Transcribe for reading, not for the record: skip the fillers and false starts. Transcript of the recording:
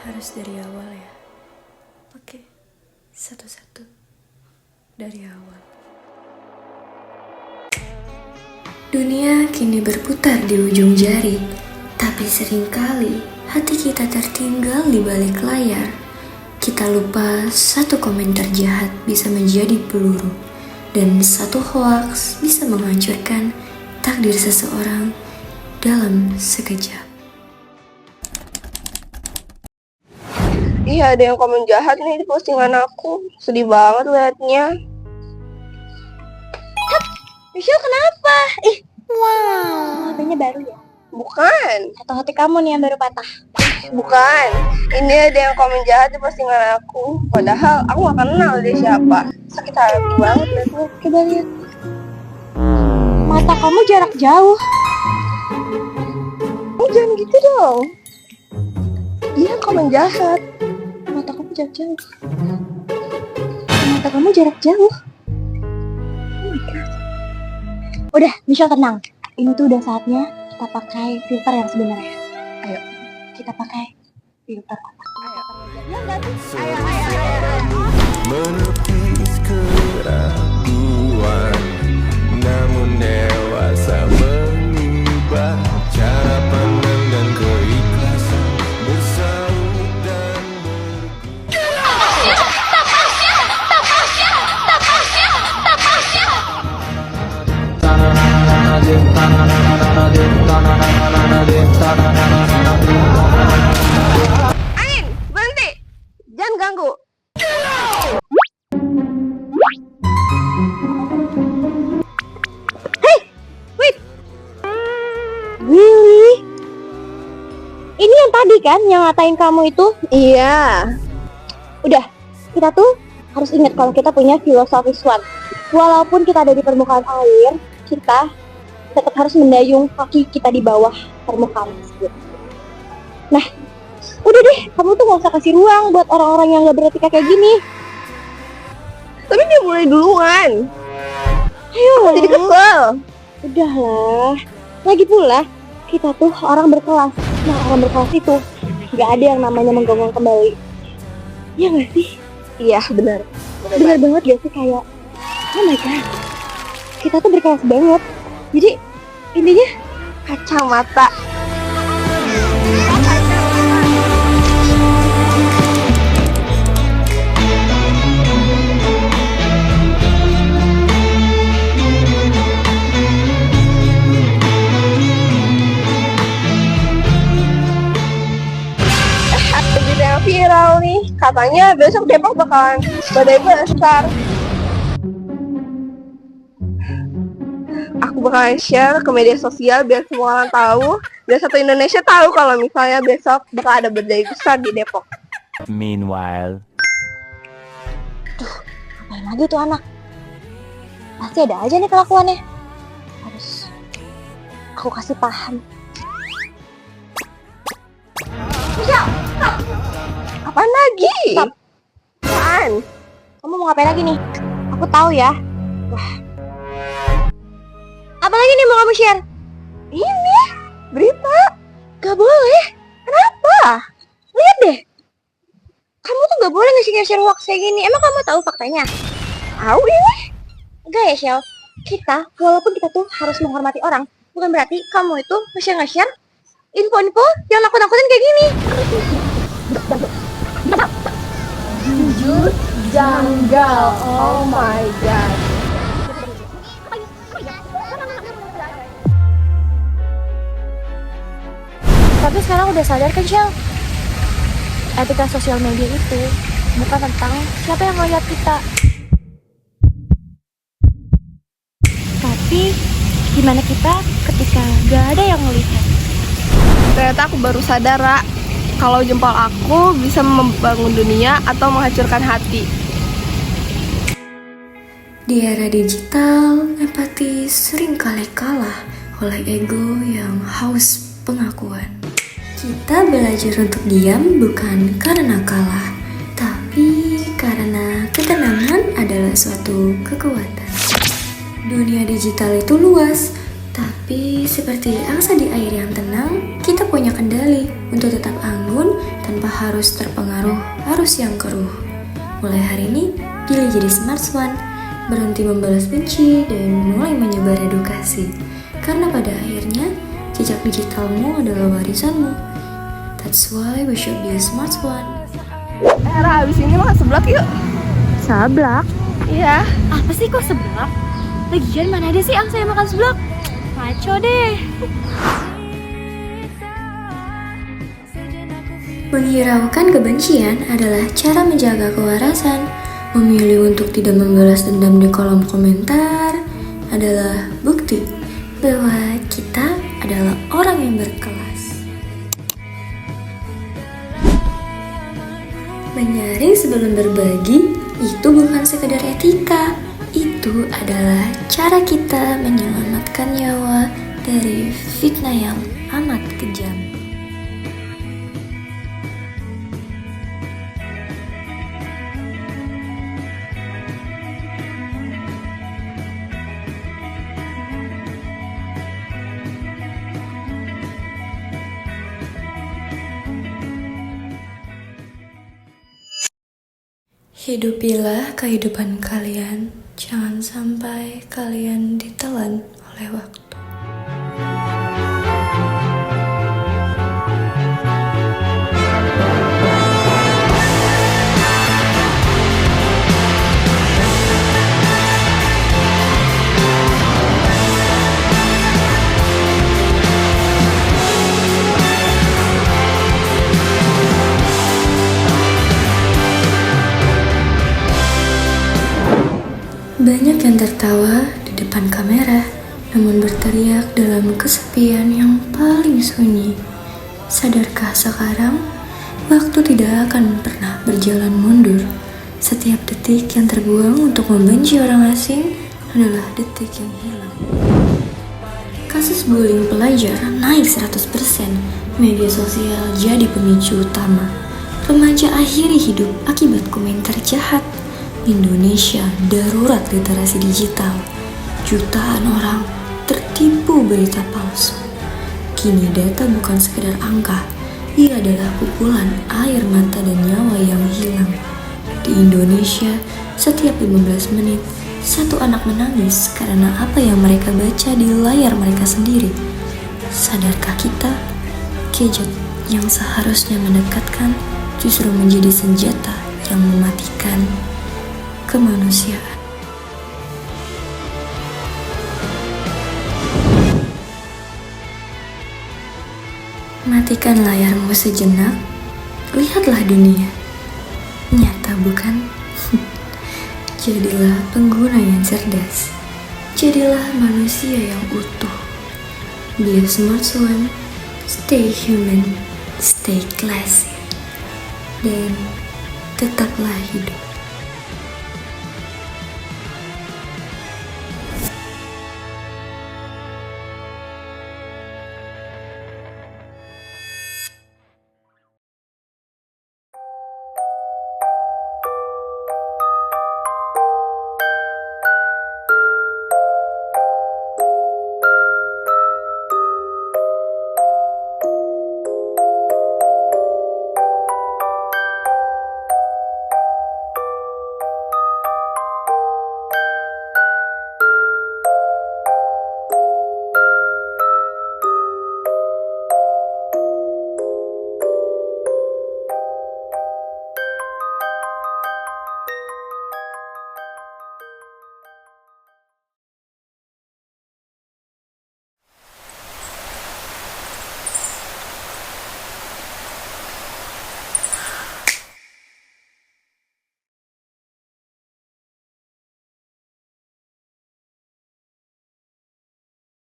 harus dari awal ya. Oke, satu-satu dari awal. Dunia kini berputar di ujung jari, tapi seringkali hati kita tertinggal di balik layar. Kita lupa satu komentar jahat bisa menjadi peluru, dan satu hoaks bisa menghancurkan takdir seseorang dalam sekejap. Iya, ada yang komen jahat nih di postingan aku. Sedih banget liatnya. Michelle kenapa? Wow, HP-nya baru ya? Bukan, Atau hati kamu nih yang baru patah? bukan. Ini ada yang komen jahat di postingan aku. Padahal aku gak kenal dia siapa. Sakit hati banget liatnya. Coba lihat. Mata kamu jarak jauh. Jangan gitu dong. Dia komen jahat. Mata kamu jarak jauh. Mata kamu jarak jauh. Oh my God. Udah, Michelle tenang. Ini tuh udah saatnya kita pakai filter yang sebenarnya. Ayo, kita pakai filter otak. Menepis keraguan, namun dewasa mengubah cara pandang dan keikhlasan bersaut dan Angin, berhenti. Jangan ganggu. Really? Ini yang tadi kan yang ngatain kamu itu? Iya. Udah, kita tuh harus ingat kalau kita punya filosofi SWOT. Walaupun kita ada di permukaan air, kita tetap harus mendayung kaki kita di bawah permukaan tersebut. Nah, udah deh, kamu tuh gak usah kasih ruang buat orang-orang yang gak beretika kayak gini. Tapi dia mulai duluan. Ayo, Jadi kesel. udahlah. Lagi pula, kita tuh orang berkelas. Nah, orang berkelas itu gak ada yang namanya menggonggong kembali. Iya gak sih? Iya, benar. Bener banget gak sih kayak, oh my God, kita tuh berkelas banget. Jadi intinya Kacamata. Berita yang viral nih, katanya besok Depok bakalan badai besar. Aku bakalan share ke media sosial biar semua orang tahu, biar satu Indonesia tahu kalau misalnya besok bakal ada badai besar di Depok. Meanwhile, ngapain lagi tuh anak? Pasti ada aja nih kelakuannya. Harus aku kasih paham. Apaan lagi? Stop. Apaan? Kamu mau ngapain lagi nih? Aku tahu ya. Wah. Apa lagi nih mau kamu share? Ini berita. Gak boleh. Kenapa? Lihat deh. Kamu tuh gak boleh nge-share hoax kayak gini. Emang kamu tahu faktanya? Tahu ini? Enggak ya, Shell. Kita, walaupun kita tuh harus menghormati orang, bukan berarti kamu itu nge-share info-info yang nakut-nakutin kayak gini. Jujur janggal. Oh my God. Tapi sekarang udah sadar kan, Shell? Etika sosial media itu bukan tentang siapa yang ngeliat kita, tapi gimana kita ketika gak ada yang ngelihat. Ternyata aku baru sadar, Ra, kalau jempol aku bisa membangun dunia atau menghancurkan hati. Di era digital, empati seringkali kalah oleh ego yang haus pengakuan. Kita belajar untuk diam bukan karena kalah, tapi karena ketenangan adalah suatu kekuatan. Dunia digital itu luas, tapi Tapi seperti angsa di air yang tenang, kita punya kendali untuk tetap anggun tanpa harus terpengaruh arus yang keruh. Mulai hari ini, Gili jadi smart one, berhenti membalas benci dan mulai menyebar edukasi. Karena pada akhirnya, jejak digitalmu adalah warisanmu. That's why we should be a smart one. Ra, abis ini makan seblak yuk. Seblak? Iya. Apa sih kok seblak? Lagian mana ada sih angsa yang makan seblak? Maco deh. Menghiraukan kebencian adalah cara menjaga kewarasan. Memilih untuk tidak membalas dendam di kolom komentar adalah bukti bahwa kita adalah orang yang berkelas. Menyaring sebelum berbagi itu bukan sekedar etika, itu adalah cara kita menyelamatkan nyawa dari fitnah yang amat kejam. Hidupilah kehidupan kalian, jangan sampai kalian ditelan oleh waktu. Banyak yang tertawa di depan kamera, namun berteriak dalam kesepian yang paling sunyi. Sadarkah sekarang, waktu tidak akan pernah berjalan mundur. Setiap detik yang terbuang untuk membenci orang asing adalah detik yang hilang. Kasus bullying pelajar naik 100%, media sosial jadi pemicu utama. Remaja akhiri hidup akibat komentar jahat. Indonesia darurat literasi digital. Jutaan orang tertipu berita palsu. Kini data bukan sekedar angka, ia adalah pukulan air mata dan nyawa yang hilang. Di Indonesia, setiap 15 menit, satu anak menangis karena apa yang mereka baca di layar mereka sendiri. Sadarkah kita, gadget yang seharusnya mendekatkan justru menjadi senjata yang mematikan kemanusiaan. Matikan layarmu sejenak, lihatlah dunia. Nyata bukan? Jadilah pengguna yang cerdas. Jadilah manusia yang utuh. Be a smart one, stay human, stay classy, dan tetaplah hidup.